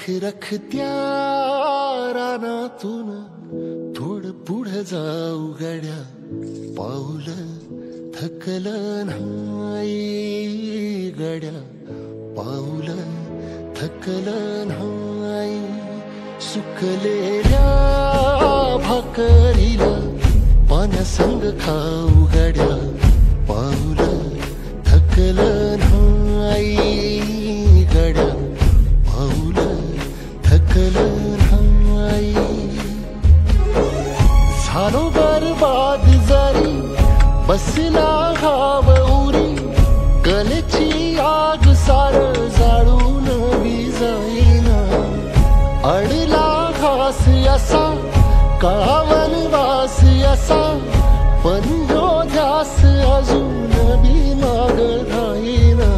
रखत्या रानातून थोडं पुढं जाऊ गड्या, पाऊल थकलं नाही गड्या, पाऊल थकलं नाही. सुकलेल्या भाकरीला पाण्यासंग खाऊ गड्या, पाऊल थकलं नाही गड्या, पाऊल थकलं नाही. झालो बरबाद जरी बसला घाव उरी, कलेची आग सार जाळून विजाईना. अडला घास असा काळा वनवास असा, पण ह्यो ध्यास अजून बी माग राहीना.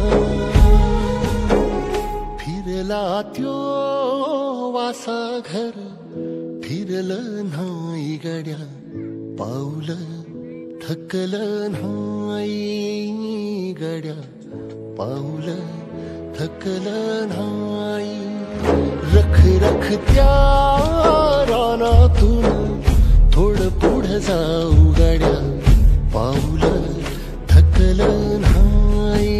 फिरला त्यो वासा घर फिरलं नाही गड्या, पाऊल थकलं नाही गड्या, पाऊल थकलं नाही. रखत्या रानातून थोडं पुढं जाऊ गड्या, पाऊल थकलं नाही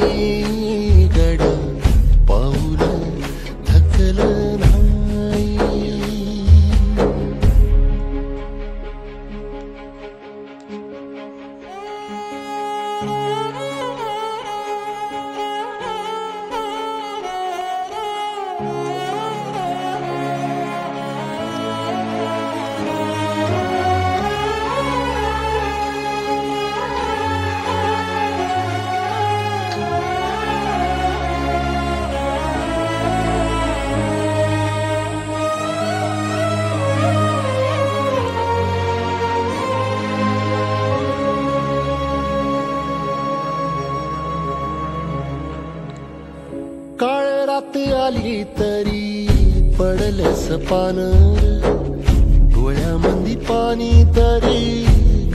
गड्या, पाऊल थकलं नाही. काळ रात आली तरी पडलंस पानर, डोळ्यामंदी पाणी तरी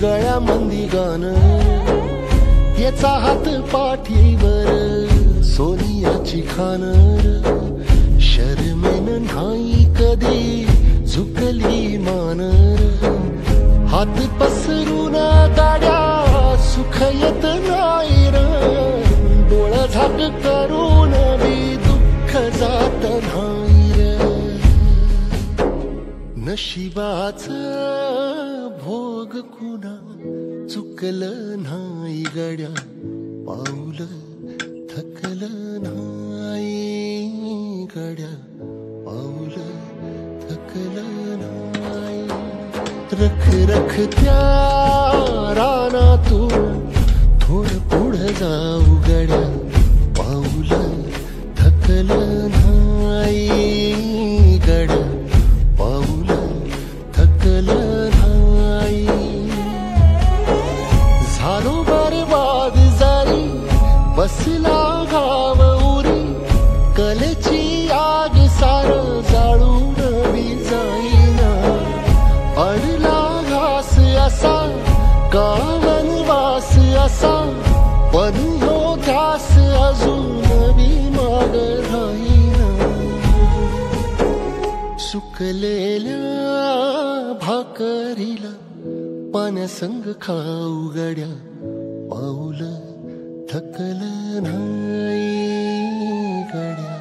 गळ्यामंदी गाणं. याचा हात पाठीवर सोनियाची खानर, शर्मेन नाही कधी झुकली मानर. हात पसरून गाड्या सुख येत नाही र, डोळा झाक करून बी दुःख जात नाही र. नशिबाच भोग कुणा चुकलं नाही गड्या, पाऊल थकलं नाही गड्या, पाऊल थकलं नाही. रखत्या रानातून थोडं पुढं जाऊ गड्या, पाऊल थकलं नाही गड्या, पाऊल थकलं नाही. झालो बरबाद जरी बसला घाव उरी, कलेची आग सार जाळून विजाईना. अडला घास असा का वनवास असा, पण ह्यो ध्यास अजून बी माग राहीना. सुकलेल्या भाकरीला पाण्यासंग खाऊ गड्या, पाऊल थकलं नाही गड्या.